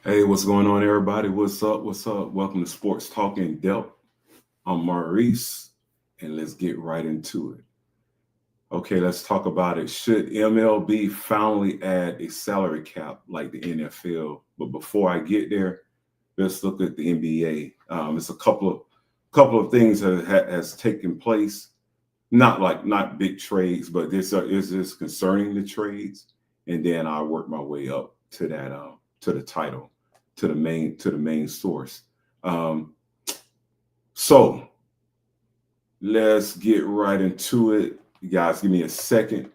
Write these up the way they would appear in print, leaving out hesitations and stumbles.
Hey, what's going on, everybody? What's up? What's up? Welcome to Sports Talk in Depth. I'm Maurice, and let's get right into it. Okay, let's talk about it. Should MLB finally add a salary cap like the NFL? But before I get there, let's look at the NBA. It's a couple of things that has taken place. Not big trades, but this is this concerning the trades, and then I work my way up to that to the title, to the main source. Um, so let's get right into it. You guys, give me a second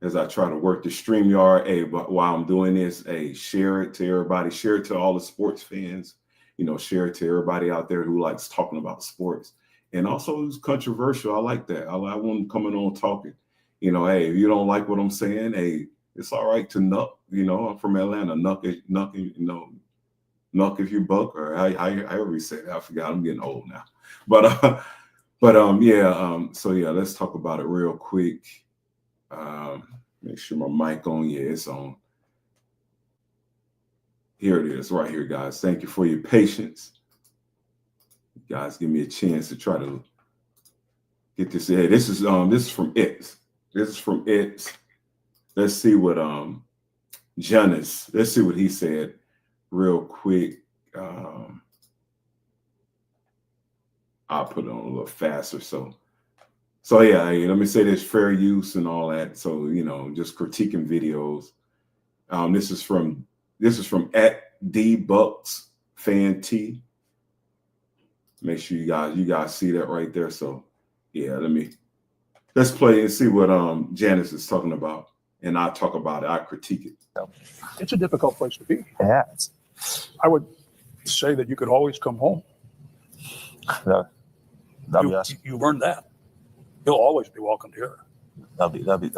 as I try to work the StreamYard. Hey, but while I'm doing this, hey, share it to everybody. Share it to all the sports fans. Share it to everybody out there who likes talking about sports. And also who's controversial. I like that. I want them coming on talking. Hey, if you don't like what I'm saying, hey, it's all right to nuck. I'm from Atlanta. Nuck if you buck, or however you say that. I forgot. I'm getting old now. But yeah. So yeah, let's talk about it real quick. Make sure my mic on. Yeah, it's on. Here it is, right here, guys. Thank you for your patience. You guys, give me a chance to try to get this. Hey, this is from X. This is from X. Let's see what Giannis. Let's see what he said real quick. I'll put it on a little faster. So yeah, hey, let me say there's fair use and all that. So just critiquing videos. This is from at D Bucks Fan T. Make sure you guys see that right there. So yeah, let's play and see what Janice is talking about, and I talk about it. I critique it. It's a difficult place to be. Yeah, I would say that you could always come home. that'd be awesome. You've earned that. You'll always be welcomed here. That'd be awesome.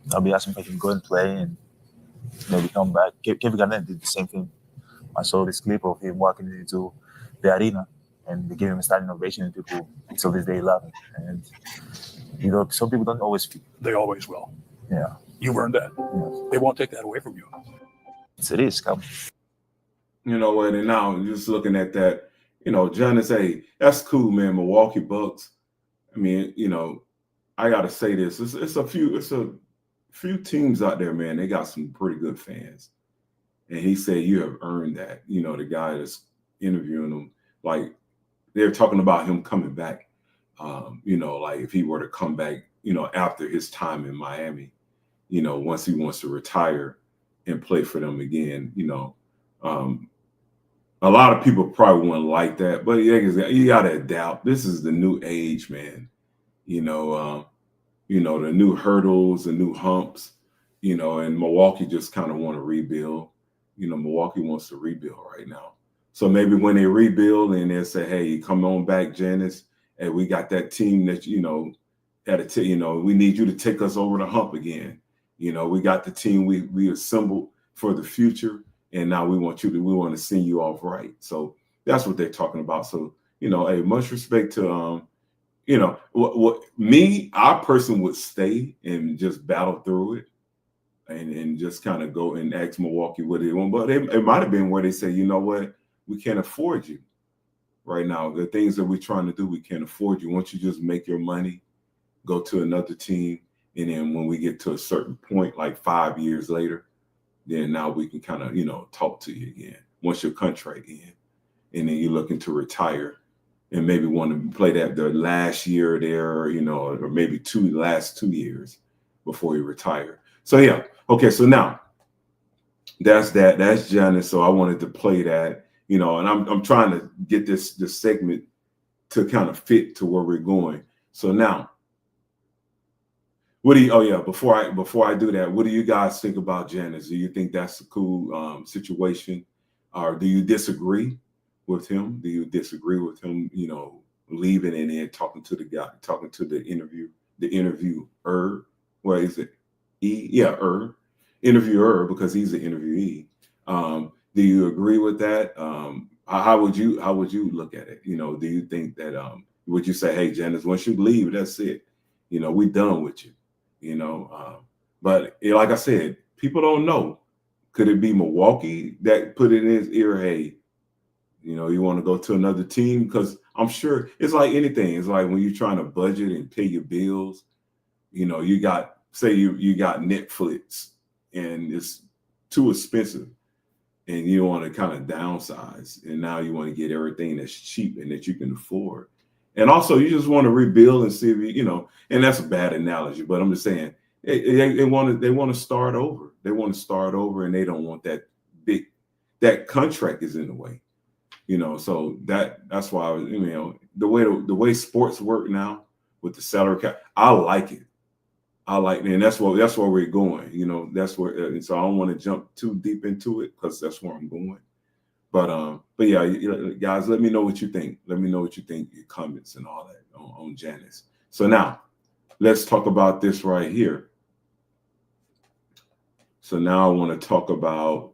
That'd be awesome if I can go and play and maybe come back. Kevin Garnett did the same thing. I saw this clip of him walking into the arena and they gave him a standing ovation, and people until this day love him. And some people don't always feel. They always will. Yeah. You've earned that. Yeah. They won't take that away from you. It's a risk. You know what? And now just looking at that, Giannis, hey, that's cool, man. Milwaukee Bucks. I mean, I gotta say this. It's a few teams out there, man. They got some pretty good fans. And he said, you have earned that. The guy that's interviewing him, like they're talking about him coming back. Like if he were to come back, after his time in Miami, once he wants to retire and play for them again, a lot of people probably wouldn't like that, but yeah, you got to adapt. This is the new age, man. The new hurdles, the new humps, and Milwaukee just kind of want to rebuild. Milwaukee wants to rebuild right now. So maybe when they rebuild and they say, hey, come on back, Janice, and we got that team that, we need you to take us over the hump again. We got the team we assembled for the future. And now we want to send you off right. So that's what they're talking about. So, hey, much respect to, I personally would stay and just battle through it and just kind of go and ask Milwaukee what they want. But it might have been where they say, you know what, we can't afford you right now. The things that we're trying to do, we can't afford you. Once you just make your money, go to another team. And then when we get to a certain point, like 5 years later, then now we can kind of, talk to you again once your contract ends. And then you're looking to retire and maybe want to play that the last year there, or maybe last 2 years before you retire. So, yeah. Okay. So now that's Giannis. So I wanted to play that, and I'm trying to get this segment to kind of fit to where we're going. So now, before I do that, what do you guys think about Giannis? Do you think that's a cool situation, or do you disagree with him? Do you disagree with him, leaving and then talking to the interviewer? What is it? Interviewer, because he's the interviewee. Do you agree with that? How would you look at it? Do you think that would you say, hey, Giannis, once you leave, that's it. We done with you. But like I said, people don't know Could it be Milwaukee that put it in his ear? Hey, you want to go to another team? Because I'm sure it's like anything. It's like when you're trying to budget and pay your bills. You got, say you got Netflix and it's too expensive, and you want to kind of downsize, and now you want to get everything that's cheap and that you can afford. And also, you just want to rebuild and see if and that's a bad analogy, but I'm just saying they want to start over. They want to start over, and they don't want that contract is in the way. So that's why the way sports work now with the salary cap, I like it. And that's where we're going. That's where. And so I don't want to jump too deep into it because that's where I'm going. But yeah, guys, let me know what you think. Let me know what you think, your comments and all that on Giannis. So now let's talk about this right here. So now I want to talk about.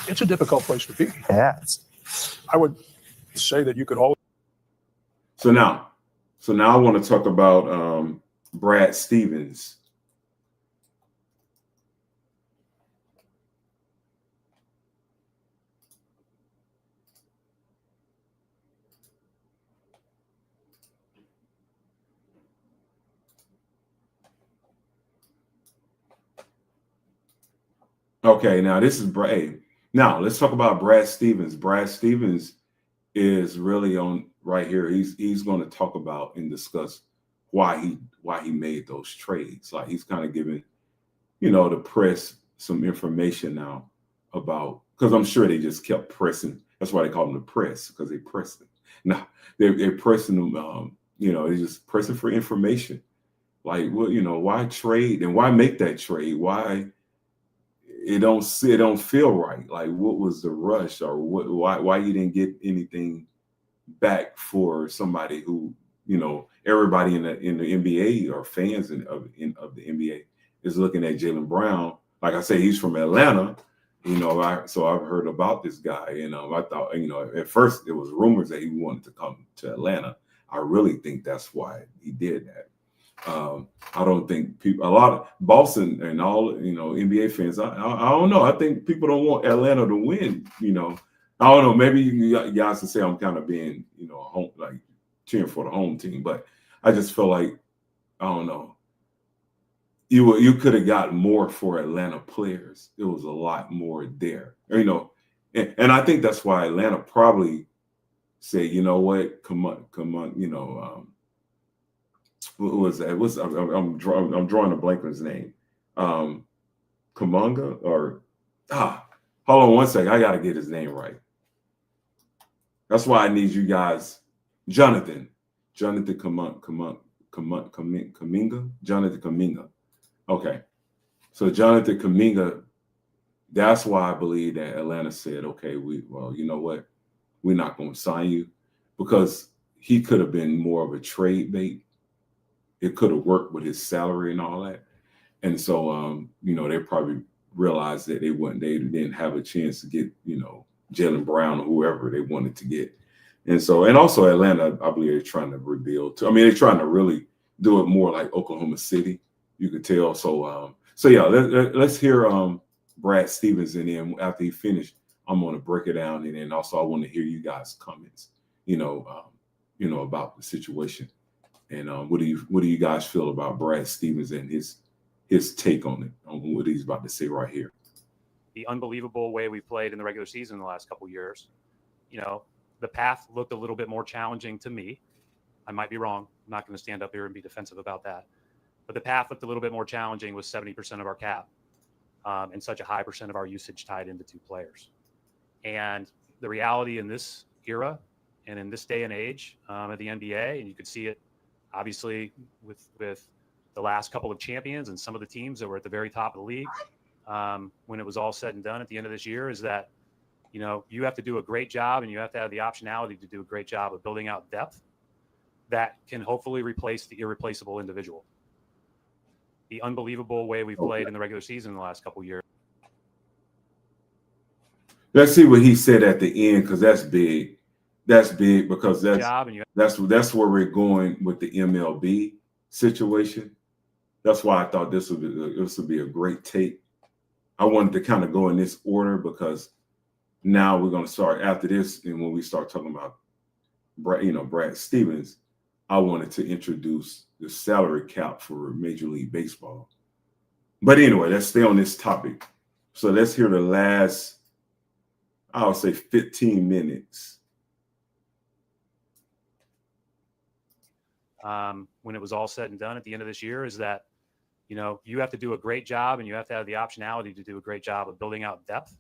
It's a difficult place to be. Yeah. I would say that you could always. So now I want to talk about Brad Stevens. Okay, now this is Brad. Now let's talk about Brad Stevens. Brad Stevens is really on right here. He's going to talk about and discuss why he made those trades. Like he's kind of giving, the press some information now about, because I'm sure they just kept pressing. That's why they call them the press, because they pressed it. Now they're pressing them. They're just pressing for information. Like, well, why trade and why make that trade? Why? It don't feel right. Like, what was the rush, or why you didn't get anything back for somebody who, everybody in the NBA or fans of the NBA is looking at Jaylen Brown. Like I say, he's from Atlanta, so I've heard about this guy. I thought, at first it was rumors that he wanted to come to Atlanta. I really think that's why he did that. I don't think a lot of Boston and all, NBA fans, I don't know. I think people don't want Atlanta to win, I don't know. Maybe you guys can say I'm kind of being, home, like cheering for the home team, but I just feel like, I don't know. You could have got more for Atlanta players. It was a lot more there, and I think that's why Atlanta probably said, you know what, come on, what was that? I'm drawing a blank on his name. Kamanga or hold on one second. I gotta get his name right. That's why I need you guys. Jonathan Kaminga. Jonathan Kaminga. Okay. So Jonathan Kaminga, that's why I believe that Atlanta said, okay, you know what? We're not gonna sign you, because he could have been more of a trade bait. It could have worked with his salary and all that. And so, they probably realized that they didn't have a chance to get, Jaylen Brown or whoever they wanted to get. And also Atlanta, I believe they're trying to rebuild too. I mean, they're trying to really do it more like Oklahoma City, you could tell. So yeah, let's hear Brad Stevens, and then after he finished, I'm going to break it down. And then also I want to hear you guys' comments, about the situation. And what do you guys feel about Brad Stevens and his take on it, on what he's about to say right here? The unbelievable way we played in the regular season in the last couple of years. The path looked a little bit more challenging to me. I might be wrong. I'm not going to stand up here and be defensive about that. But the path looked a little bit more challenging with 70% of our cap and such a high percent of our usage tied into two players. And the reality in this era and in this day and age at the NBA, and you could see it obviously with the last couple of champions and some of the teams that were at the very top of the league when it was all said and done at the end of this year, is that, you have to do a great job, and you have to have the optionality to do a great job of building out depth that can hopefully replace the irreplaceable individual. The unbelievable way we played in the regular season in the last couple of years. Let's see what he said at the end, because that's big. That's big, because that's where we're going with the MLB situation. That's why I thought this would be a great take. I wanted to kind of go in this order because now we're going to start after this. And when we start talking about Brad Stevens, I wanted to introduce the salary cap for Major League Baseball. But anyway, let's stay on this topic. So let's hear the last, I would say 15 minutes. When it was all said and done at the end of this year, is that, you have to do a great job and you have to have the optionality to do a great job of building out depth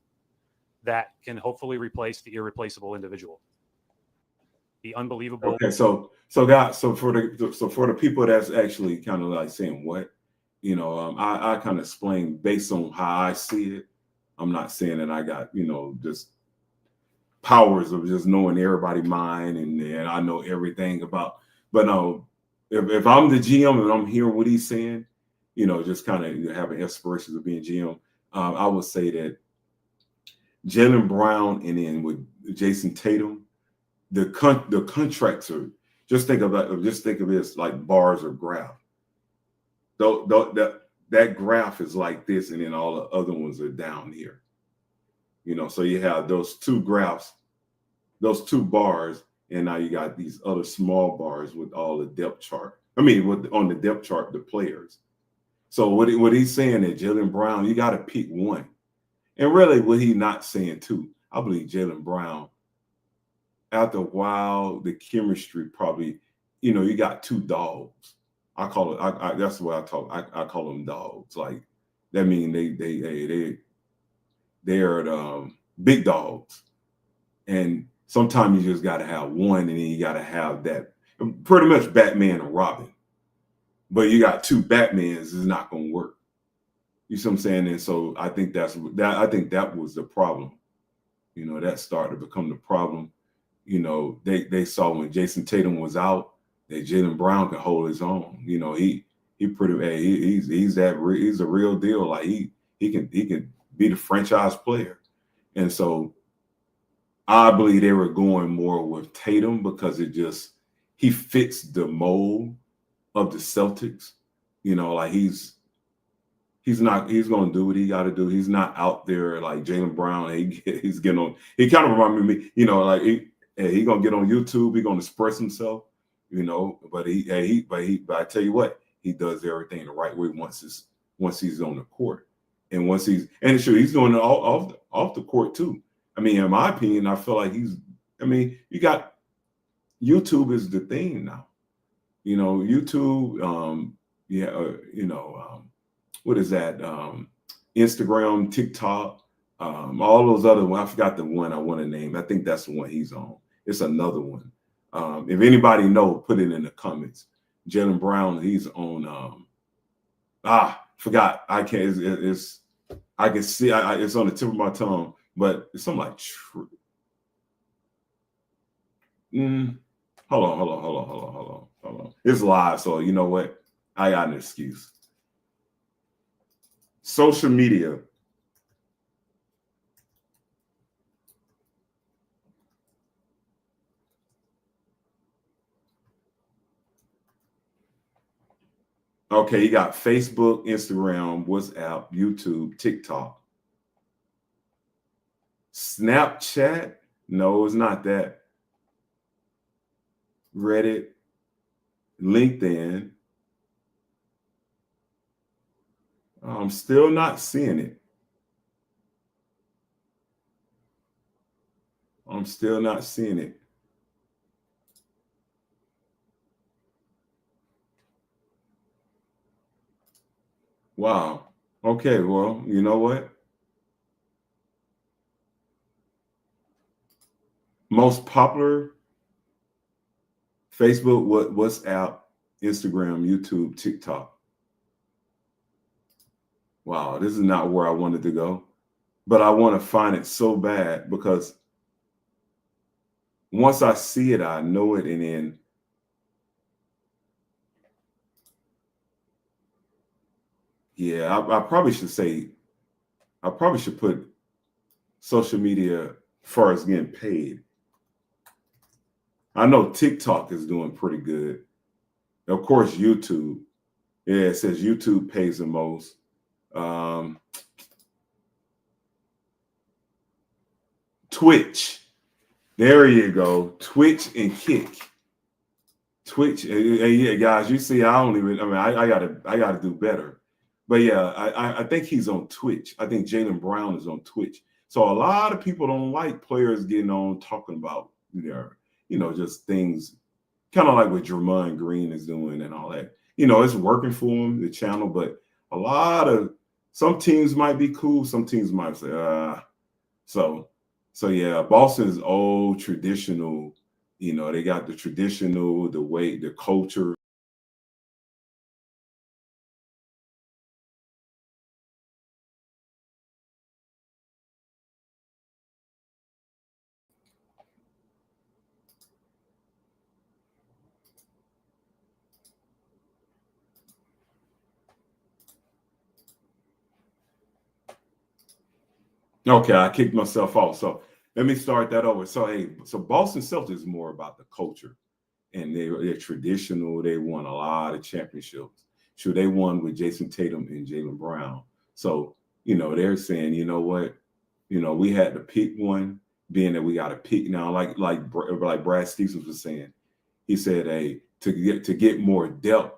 that can hopefully replace the irreplaceable individual. The unbelievable. Okay, so for the people that's actually kind of like saying what, I kind of explain based on how I see it. I'm not saying that I got, just powers of just knowing everybody's mind and I know everything about, but no, if I'm the GM and I'm hearing what he's saying, just kind of having aspirations of being GM, I would say that Jaylen Brown and then with Jason Tatum, the contracts are, just think of it as like bars or graph. That graph is like this, and then all the other ones are down here. So you have those two graphs, those two bars, and now you got these other small bars with all the depth chart. On the depth chart, the players. So what he's saying that Jaylen Brown, you got to pick one. And really what he's not saying too, I believe Jaylen Brown, after a while, the chemistry probably, you got two dogs. I call it, that's the way I talk. I call them dogs. Like, that means they are big dogs. And sometimes you just got to have one, and then you got to have that, pretty much Batman and Robin. But you got two Batmans, it's not going to work. You see what I'm saying? And so I think that was the problem. That started to become the problem. They saw when Jason Tatum was out that Jaylen Brown could hold his own. He's a real deal. Like he can be the franchise player. And so I believe they were going more with Tatum because he fits the mold of the Celtics. Like he's going to do what he got to do. He's not out there like Jaylen Brown. He's getting on. He kind of reminded me, like he going to get on YouTube. He's going to express himself, but I tell you what, he does everything the right way once he's on the court. And he's doing it off the court too. In my opinion, I feel like you got YouTube is the thing now. YouTube, what is that? Instagram, TikTok, all those other ones. I forgot the one I want to name. I think that's the one he's on. It's another one. If anybody know, put it in the comments. Jaylen Brown, he's on. Forgot. I can't. I can see. It's on the tip of my tongue, but it's something like. Hold on. It's live, so you know what? I got an excuse. Social media. Okay, you got Facebook, Instagram, WhatsApp, YouTube, TikTok. Snapchat? No, it's not that. Reddit, LinkedIn. I'm still not seeing it. Wow. Okay, well, you know what? Most popular: Facebook, WhatsApp, Instagram, YouTube, TikTok. Wow, this is not where I wanted to go, but I want to find it so bad because once I see it, I know it, and then I probably should put social media as far as getting paid. I know TikTok is doing pretty good. Of course, YouTube. Yeah, it says YouTube pays the most. Twitch. There you go. Twitch and kick. Twitch. Yeah, guys, you see, I gotta do better. But yeah, I think he's on Twitch. I think Jaylen Brown is on Twitch. So a lot of people don't like players getting on talking about their, just things kind of like what Draymond Green is doing and all that. It's working for him, the channel, but some teams might be cool. Some teams might say, So yeah, Boston's old traditional, they got the traditional, the way, the culture. Okay, I kicked myself off. So let me start that over. So Boston Celtics is more about the culture, and they're traditional. They won a lot of championships. Sure, they won with Jason Tatum and Jaylen Brown. So they're saying, you know what, we had to pick one, being that we got to pick now. Like Brad Stevens was saying, he said, hey, to get more depth.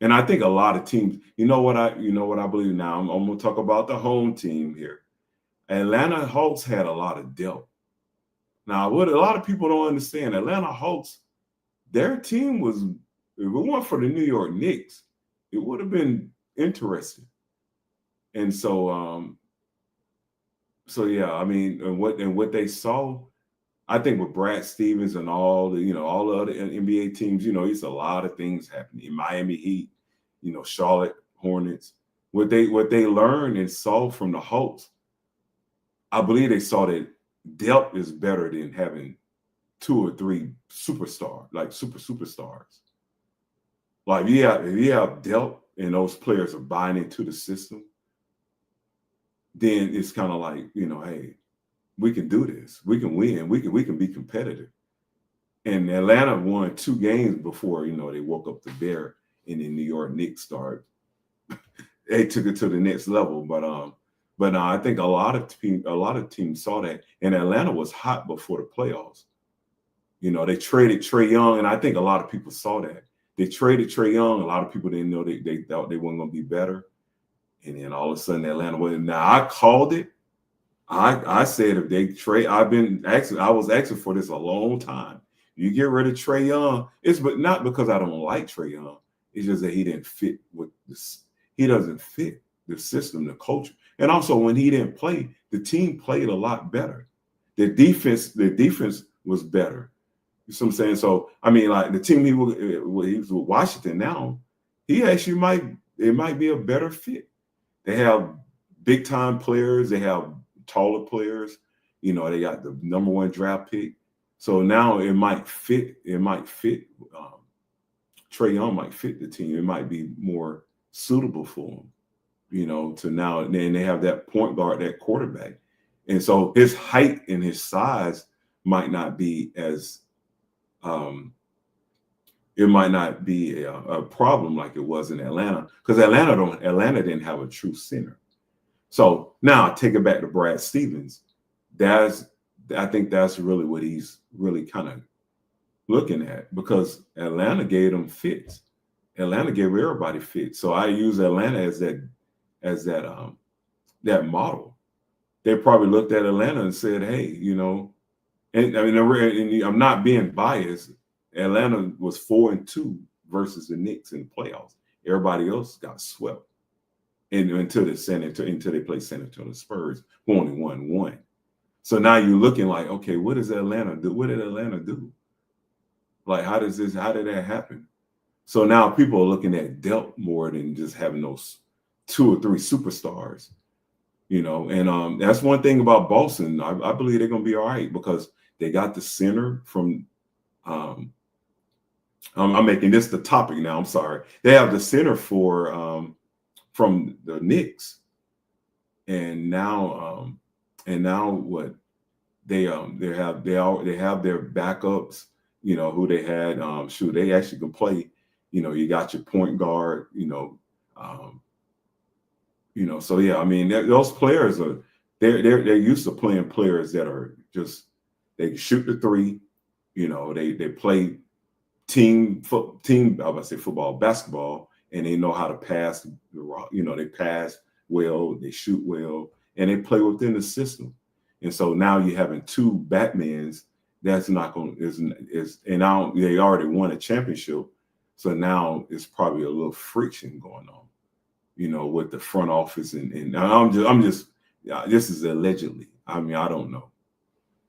And I think a lot of teams, you know what I believe now. I'm going to talk about the home team here. Atlanta Hawks had a lot of depth. Now, what a lot of people don't understand, Atlanta Hawks, their team was, if it weren't for the New York Knicks, it would have been interesting. And so yeah, I mean, and what they saw, I think with Brad Stevens and all the other NBA teams, it's a lot of things happening. Miami Heat, Charlotte Hornets. What they learned and saw from the Hawks, I believe they saw that depth is better than having 2 or 3 superstars, like superstars. Like if you have depth and those players are buying into the system, then it's kind of like, hey, we can do this. We can win. We can be competitive. And Atlanta won 2 games before, they woke up the bear, and then New York Knicks started. They took it to the next level, but I think a lot of teams saw that, and Atlanta was hot before the playoffs. They traded Trae Young, and I think a lot of people saw that. They traded Trae Young. A lot of people didn't know they thought they weren't going to be better, and then all of a sudden Atlanta went. Now I called it. I said if they trade, I was asking for this a long time. You get rid of Trae Young, but not because I don't like Trae Young. It's just that he didn't fit with this. He doesn't fit the system, the culture. And also, when he didn't play, the team played a lot better. The defense was better. You see what I'm saying? So, I mean, like the team he was with Washington now, it might be a better fit. They have big time players. They have taller players. They got the #1 draft pick. So now it might fit. Trae Young might fit the team. It might be more suitable for him. To now, and then they have that point guard, that quarterback. And so his height and his size might not be as, it might not be a problem like it was in Atlanta, because Atlanta didn't have a true center. So now take it back to Brad Stevens. I think that's really what he's really kind of looking at, because Atlanta gave them fits. Atlanta gave everybody fits. So I use Atlanta as that model. They probably looked at Atlanta and said, hey, and I mean, I'm not being biased. Atlanta was 4-2 versus the Knicks in the playoffs. Everybody else got swept. And until they played San Antonio Spurs, who only won 1. So now you're looking like, okay, what does Atlanta do? What did Atlanta do? Like, how did that happen? So now people are looking at depth more than just having those 2 or 3 superstars, and that's one thing about Boston. I believe they're going to be all right, because they got the center from, I'm making this the topic now. I'm sorry. They have the center from the Knicks, and now what they have their backups, who they had. They actually can play. You got your point guard. So yeah, I mean those players are they're used to playing players that are just they shoot the three. You know, they play team. I would say football, basketball, and they know how to pass. You know, they pass well, they shoot well, and they play within the system. And so now you're having two Batmans. That's not going is and now they already won a championship, so now it's probably a little friction going on, you know, with the front office and I'm just this is allegedly. I mean, I don't know.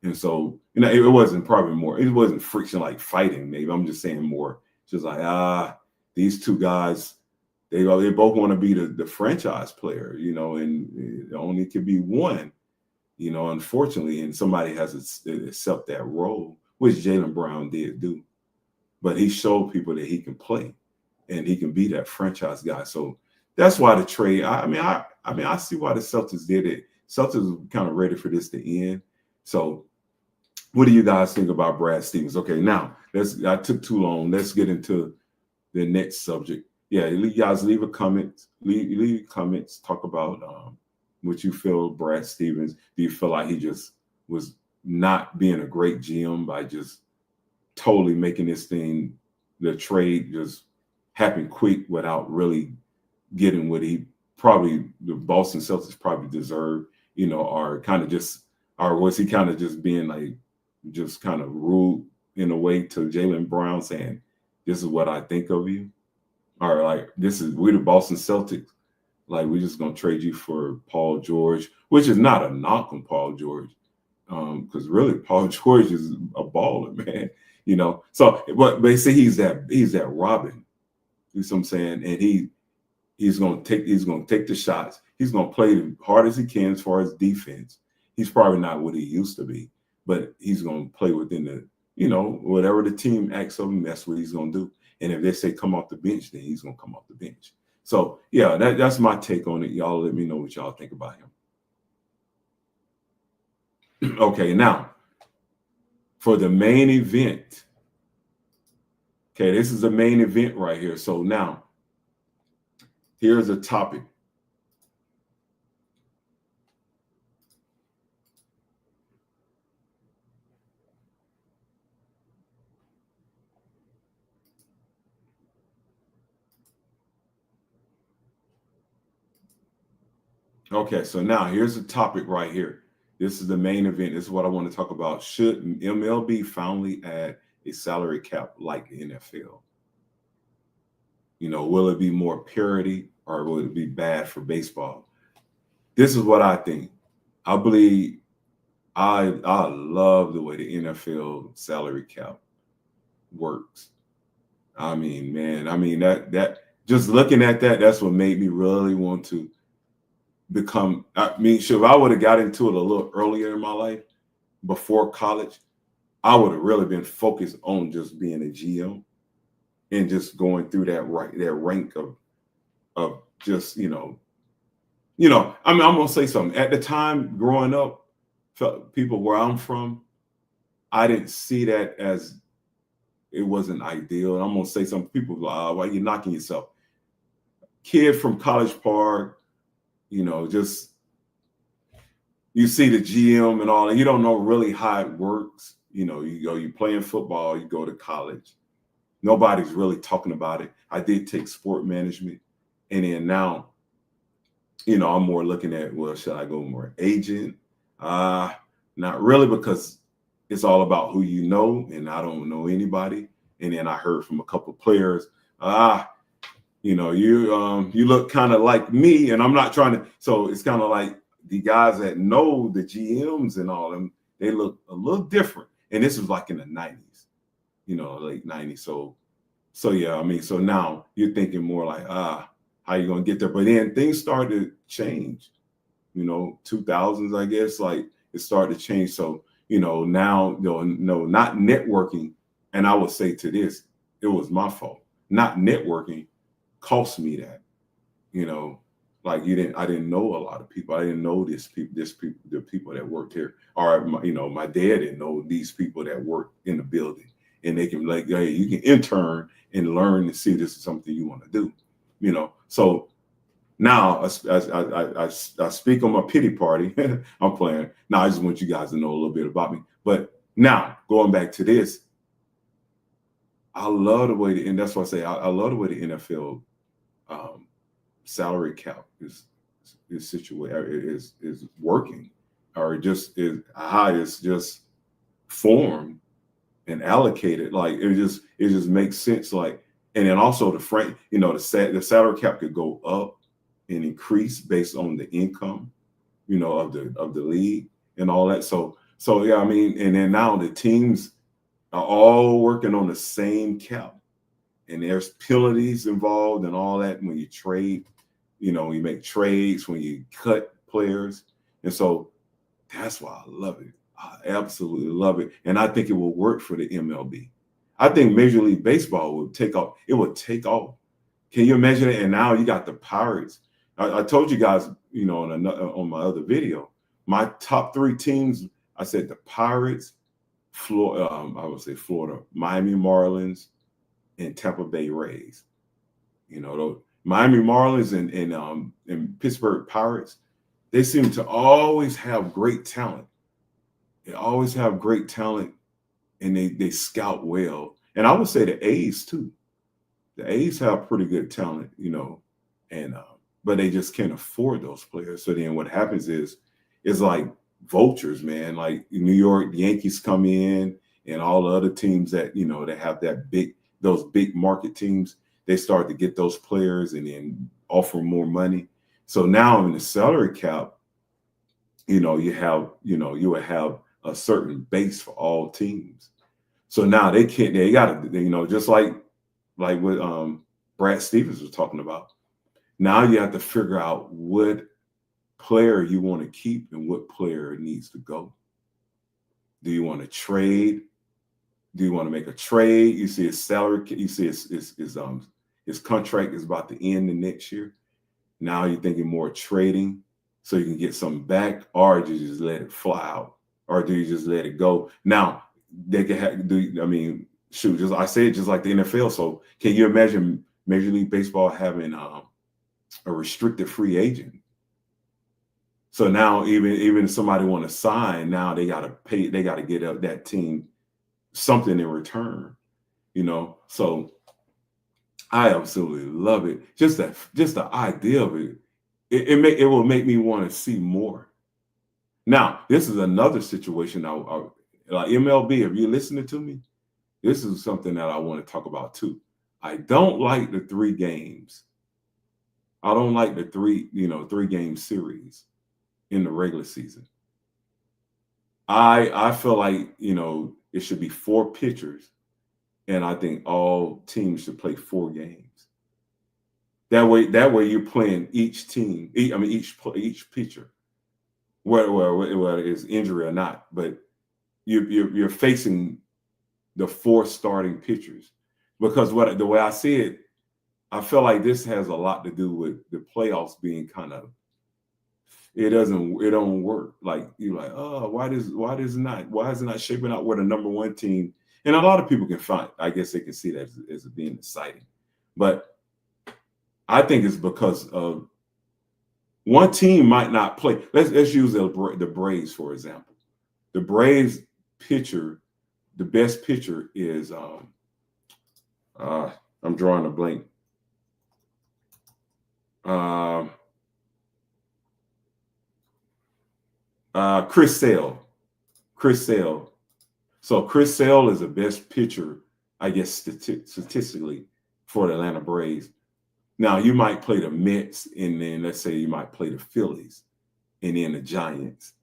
And so, you know, it wasn't probably more, it wasn't friction like fighting, maybe. I'm just saying more just like, these two guys, they both want to be the franchise player, you know, and it only could be one, you know, unfortunately, and somebody has to accept that role, which Jaylen Brown did do. But he showed people that he can play and he can be that franchise guy. So that's why the trade, I mean, I see why the Celtics did it. Celtics were kind of ready for this to end. So what do you guys think about Brad Stevens? Okay, now I took too long. Let's get into the next subject. Yeah, you guys leave a comment. Leave comments. Talk about what you feel, Brad Stevens. Do you feel like he just was not being a great GM by just totally making this thing, the trade, just happen quick without really getting what he probably the Boston Celtics probably deserved, you know, or was he kind of just being like just kind of rude in a way to Jaylen Brown, saying, "This is what I think of you," or like, we're the Boston Celtics, like we're just gonna trade you for Paul George, which is not a knock on Paul George, because really Paul George is a baller, man, you know. So, but they say he's that Robin, you know what I'm saying, and he's gonna take the shots. He's gonna play as hard as he can as far as defense. He's probably not what he used to be, but he's going to play within the, you know, whatever the team asks of him, that's what he's going to do. And if they say come off the bench, then he's going to come off the bench. So, yeah, that's my take on it. Y'all let me know what y'all think about him. Okay, now, for the main event. Okay, this is the main event right here. So now, here's a topic. Okay, so now here's the topic right here. This is the main event. This is what I want to talk about. Should MLB finally add a salary cap like the NFL? You know, will it be more parity or will it be bad for baseball? This is what I think. I believe I love the way the NFL salary cap works. I mean, man, that just looking at that, that's what made me really want to become. I mean, sure, if I would have got into it a little earlier in my life, before college, I would have really been focused on just being a GM and just going through that rank of just, you know, I mean, I'm gonna say something. At the time growing up, people where I'm from, I didn't see that as it wasn't ideal. And I'm gonna say some people, why are you knocking yourself? Kid from College Park, you know, just you see the GM and all, and you don't know really how it works. You know, you playing football, you go to college. Nobody's really talking about it. I did take sport management, and then now, you know, I'm more looking at, well, should I go more agent? Not really, because it's all about who you know, and I don't know anybody. And then I heard from a couple of players, you know, you look kind of like me, and I'm not trying to. So it's kind of like the guys that know the GMs and all them, they look a little different. And this was like in the 90s, you know, late 90s. So yeah, I mean, so now you're thinking more like, how you gonna get there? But then things started to change, you know, 2000s, I guess, like it started to change. So, you know, now, no, not networking. And I would say to this, it was my fault. Not networking cost me that, you know, like I didn't know a lot of people. I didn't know the people that worked here. Or, my dad didn't know these people that worked in the building. And they can like, hey, you can intern and learn and see this is something you want to do, you know. So Now, I speak on my pity party. I'm playing. Now, I just want you guys to know a little bit about me. But now, going back to this, I love the way, and that's why I say I love the way the NFL salary cap is situated, is working, or just is how it's just formed and allocated. Like it just makes sense. Like, and then also the salary cap could go up and increase based on the income, of the league and all that. So yeah, I mean, and then now the teams are all working on the same cap, and there's penalties involved and all that when you trade. You make trades when you cut players, and so that's why I love it. I absolutely love it, and I think it will work for the MLB. I think Major League Baseball will take off. It will take off. Can you imagine it? And now you got the Pirates. I told you guys, on my other video, my top 3 teams. I said the Pirates, I would say Florida, Miami Marlins, and Tampa Bay Rays. Those Miami Marlins and Pittsburgh Pirates, they seem to always have great talent. They always have great talent, and they scout well. And I would say the A's too. The A's have pretty good talent, and but they just can't afford those players. So then what happens is like vultures, man. Like New York Yankees come in, and all the other teams that that have those big market teams. They start to get those players and then offer more money. So now in the salary cap, you would have a certain base for all teams. So now they got to, just like what Brad Stevens was talking about. Now you have to figure out what player you want to keep and what player needs to go. Do you want to trade? Do you want to make a trade? You see his salary, you see his contract is about to end the next year. Now you're thinking more trading so you can get something back, or do you just let it fly out? Or do you just let it go? Now they can just like the NFL. So can you imagine Major League Baseball having a restricted free agent? So now even if somebody want to sign, now they got to pay, they got to get that team something in return, So I absolutely love it. Just the idea of it. It will make me want to see more. Now, this is another situation. Like MLB, if you're listening to me, this is something that I want to talk about too. I don't like the 3 games. I don't like the 3-game series in the regular season. I feel like, it should be 4 pitchers, and I think all teams should play 4 games. That way you're playing each team, each pitcher, whether it's injury or not, but you're facing the 4 starting pitchers. Because the way I see it, I feel like this has a lot to do with the playoffs being it don't work. Like you're like, oh, why is it not shaping out where the number 1 team? And a lot of people can find, I guess they can see that as being exciting, but I think it's because of one team might not play. Let's use the Braves for example. The Braves pitcher, the best pitcher is I'm drawing a blank. Chris Sale. So Chris Sale is the best pitcher, I guess, statistically for the Atlanta Braves. Now you might play the Mets, and then let's say you might play the Phillies, and then the Giants.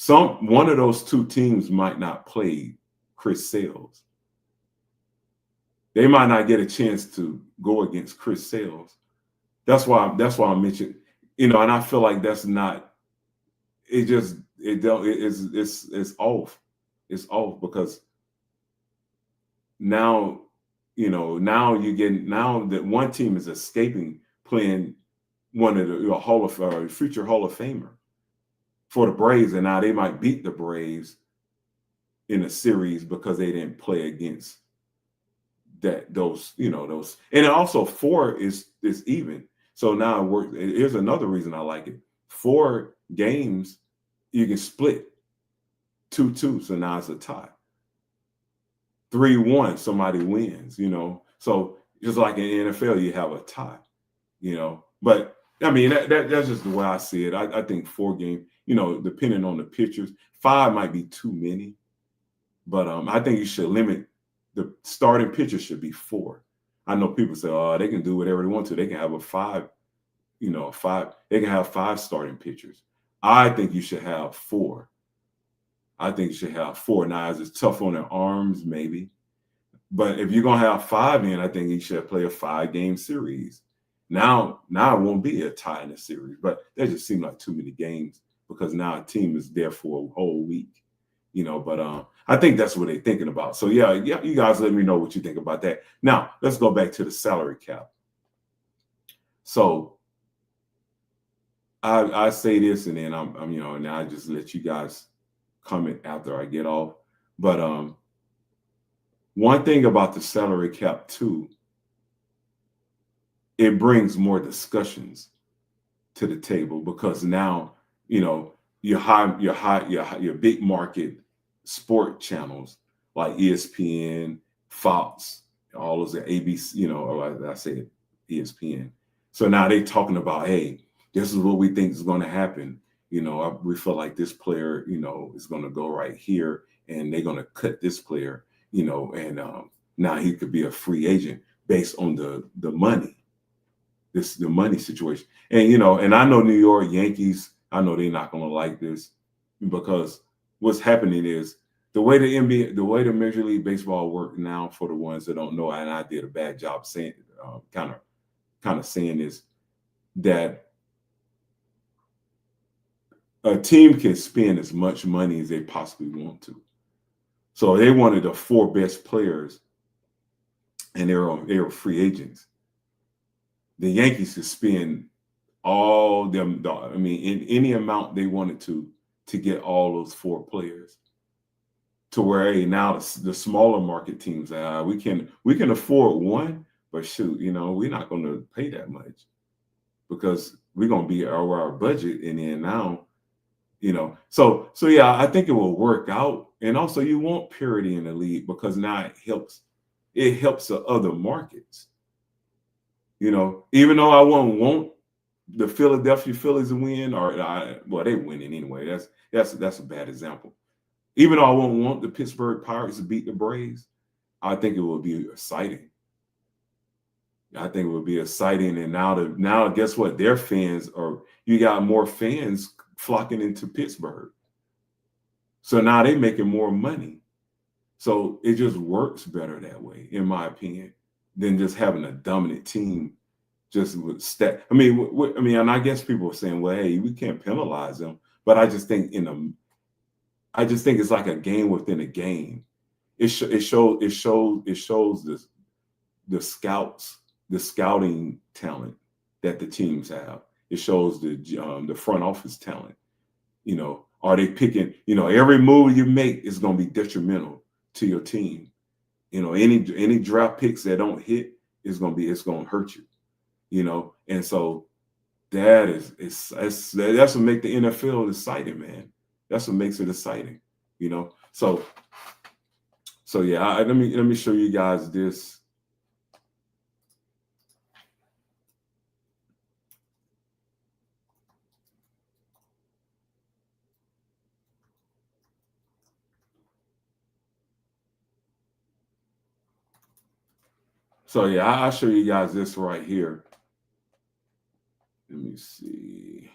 One of those 2 teams might not play Chris Sales. They might not get a chance to go against Chris Sales. That's why I mentioned, and I feel like that's not. It's off. It's off because now that one team is escaping playing one of the future Hall of Famer for the Braves, and now they might beat the Braves in a series because they didn't play against those. And also 4 is even. So now it works. Here's another reason I like it. 4 games, you can split 2-2. So now it's a tie. 3-1, somebody wins, So just like in the NFL, you have a tie, But I mean, that's just the way I see it. I think 4 games, depending on the pitchers, 5 might be too many. But I think you should limit the starting pitchers should be 4. I know people say, oh, they can do whatever they want to. They can have a 5, 5. They can have 5 starting pitchers. I think you should have 4. I think you should have 4. Now, is it tough on their arms? Maybe. But if you're going to have 5 in, I think you should play a 5-game series. Now it won't be a tie in the series, but that just seemed like too many games because now a team is there for a whole week. But I think that's what they're thinking about. So yeah, you guys let me know what you think about that. Now let's go back to the salary cap. So I say this, and then I'm and I just let you guys comment after I get off. But one thing about the salary cap too, it brings more discussions to the table because now your big market sport channels like ESPN, Fox, all those ABC, or I say ESPN. So now they're talking about, hey, this is what we think is going to happen. We feel like this player, is going to go right here, and they're going to cut this player, and now he could be a free agent based on the money, the money situation. And and I know New York Yankees, I know they're not going to like this because what's happening is the way the NBA, the way the Major League Baseball work now, for the ones that don't know, and I did a bad job saying, kind of saying this, that a team can spend as much money as they possibly want to. So they wanted the 4 best players, and they were free agents. The Yankees could spend all them, in any amount they wanted to get all those 4 players. To where, hey, now the smaller market teams, we can afford one, but shoot, we're not going to pay that much because we're going to be over our budget. And then now, so yeah, I think it will work out. And also, you want parity in the league because now it helps the other markets. Even though I won't want the Philadelphia Phillies to win, they winning anyway. That's a bad example. Even though I won't want the Pittsburgh Pirates to beat the Braves, I think it will be exciting. I think it will be exciting. And now guess what? Their fans you got more fans flocking into Pittsburgh. So now they're making more money. So it just works better that way, in my opinion, than just having a dominant team just with stat. And I guess people are saying, well, hey, we can't penalize them. But I just think it's like a game within a game. It shows the scouting talent that the teams have. It shows the front office talent. Are they picking? Every move you make is going to be detrimental to your team. Any draft picks that don't hit it's going to hurt you. And so that's what makes the NFL exciting, man. That's what makes it exciting, So yeah, let me show you guys this. So yeah, I'll show you guys this right here. Let me see.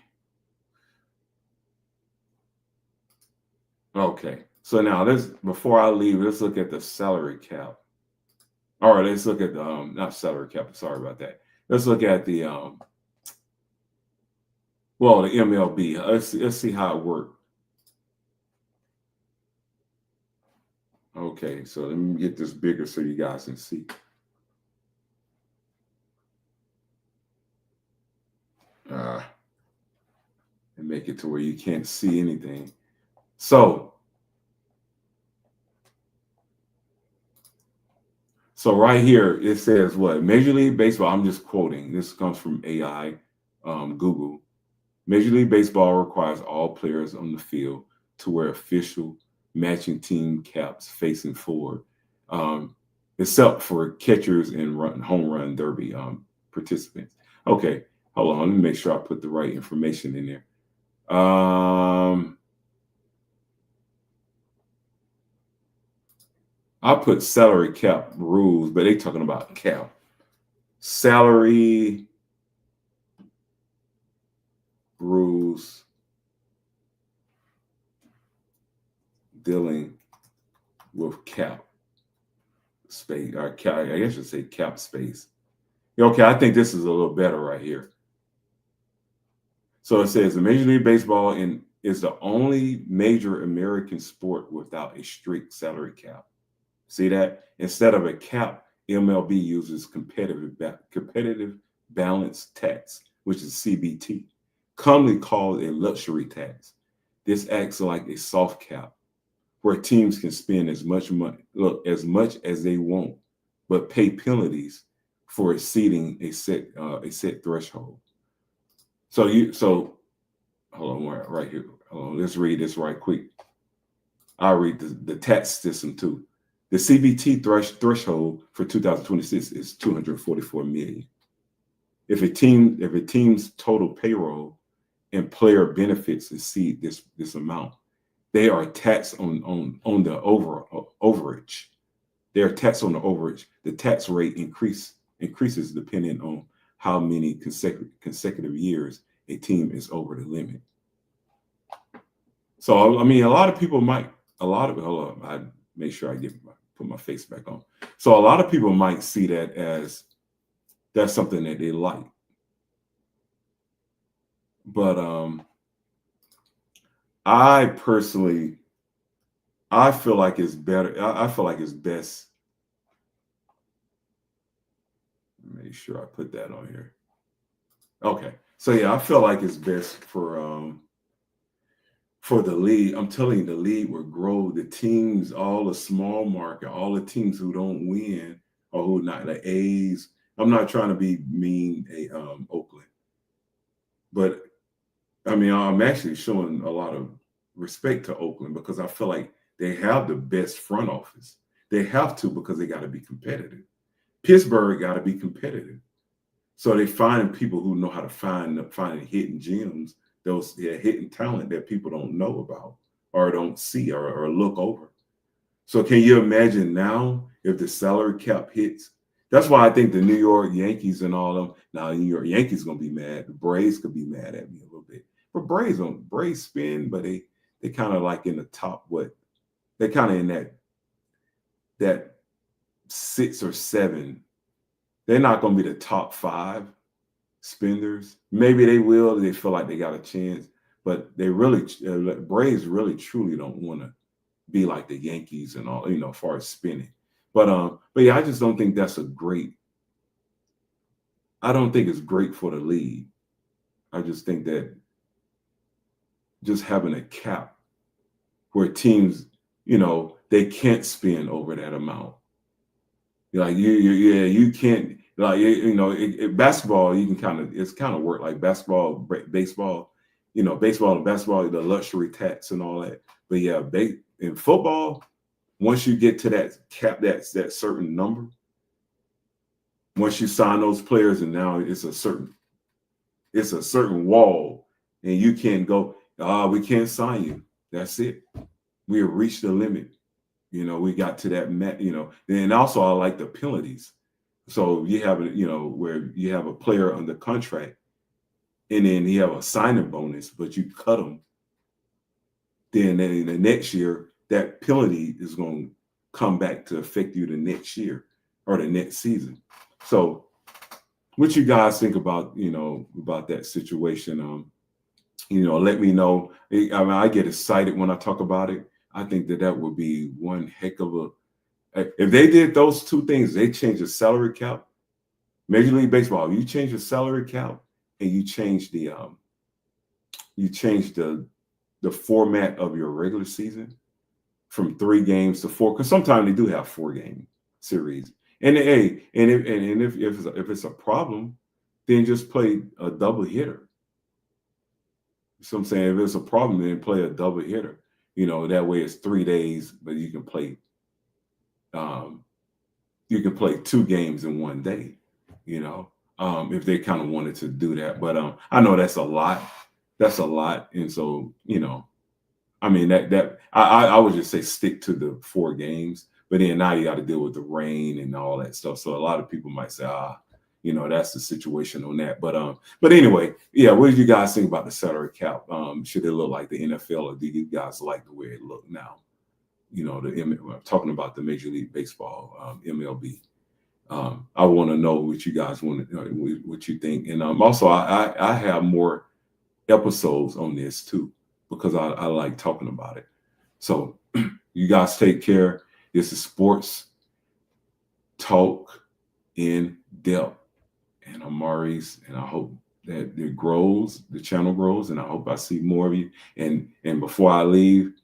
Okay, so now before I leave, let's look at the salary cap. All right, let's look at the not salary cap. Sorry about that. Let's look at the the MLB. Let's see how it works. Okay, so let me get this bigger so you guys can see. And make it to where you can't see anything. So So right here, it says what? Major League Baseball, I'm just quoting. This comes from AI, Google. Major League Baseball requires all players on the field to wear official matching team caps facing forward, except for catchers and home run derby participants. Okay, hold on. Let me make sure I put the right information in there. I put salary cap rules, but they talking about cap. Salary rules dealing with cap space, or cap, I guess I should say cap space. Okay, I think this is a little better right here. So it says the Major League Baseball is the only major American sport without a strict salary cap. See that? Instead of a cap, MLB uses competitive balance tax, which is CBT, commonly called a luxury tax. This acts like a soft cap, where teams can spend as much money, as much as they want, but pay penalties for exceeding a set threshold. So hold on, right here. Hold on, let's read this right quick. I'll read the tax system too. The CBT threshold for 2026 is 244 million. If a team's total payroll and player benefits exceed this amount, they are taxed on the overage. They are taxed on the overage. The tax rate increases depending on how many consecutive years a team is over the limit. So I mean, hold on, I make sure I put my face back on. So a lot of people might see that as that's something that they like. But I personally, I feel like it's better. I feel like it's best. Make sure I put that on here. Okay. So yeah, I feel like it's best for the league. I'm telling you, the league will grow the teams, all the small market, all the teams who don't win or who not, the A's. I'm not trying to be mean, Oakland, but I mean, I'm actually showing a lot of respect to Oakland because I feel like they have the best front office. They have to because they got to be competitive. Pittsburgh got to be competitive. So they find people who know how to find hidden gems, those hidden talent that people don't know about or don't see or look over. So can you imagine now if the salary cap hits? That's why I think the New York Yankees and all of them, now New York Yankees going to be mad. The Braves could be mad at me a little bit. But Braves spin, but they kind of like in the top, they're kind of in that 6 or 7. They're not going to be the top 5 spenders. Maybe they will. They feel like they got a chance, but they really, Braves really truly don't want to be like the Yankees and all, as far as spending. But yeah, I just don't think I don't think it's great for the league. I just think that just having a cap where teams, they can't spend over that amount. Like you can't, like, basketball, you can it's kind of work like basketball, baseball, baseball and basketball, the luxury tax and all that. But yeah, in football, once you get to that cap, that certain number, once you sign those players, and now it's a certain wall, and you can't go, we can't sign you. That's it. We have reached the limit. We got to that, and also I like the penalties. So you have where you have a player under contract and then you have a signing bonus, but you cut them. Then in the next year, that penalty is going to come back to affect you the next year or the next season. So what you guys think about, about that situation? Let me know. I mean, I get excited when I talk about it. I think that would be one heck of if they did those two things, they change the salary cap. Major League Baseball, you change the salary cap and you change the format of your regular season from 3 games to 4, because sometimes they do have 4-game series, And hey, and if it's a problem, then just play a double hitter. So I'm saying if it's a problem, then play a double hitter. That way it's 3 days, but you can play 2 games in 1 day. If they kind of wanted to do that, but I know that's a lot. That's a lot, and so I mean I would just say stick to the 4 games. But then now you got to deal with the rain and all that stuff. So a lot of people might say, that's the situation on that. But anyway, yeah. What did you guys think about the salary cap? Should it look like the NFL, or do you guys like the way it look now? I'm talking about the Major League Baseball, MLB. I want to know what you guys want to, what you think, and also I have more episodes on this too because I like talking about it. So you guys take care. This is Sports Talk in Depth, and I'm Maurice, and I hope that it grows, the channel grows, and I hope I see more of you. And before I leave,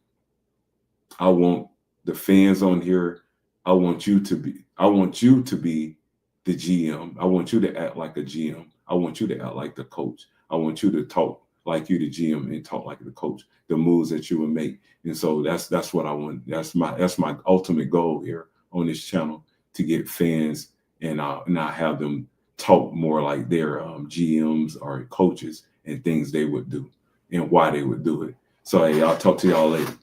I want the fans on here. I want you to be the GM. I want you to act like a GM. I want you to act like the coach. I want you to talk like you the GM and talk like the coach, the moves that you would make. And so that's what I want. That's my ultimate goal here on this channel, to get fans and not have them talk more like their GMs or coaches and things they would do and why they would do it. So hey, I'll talk to y'all later.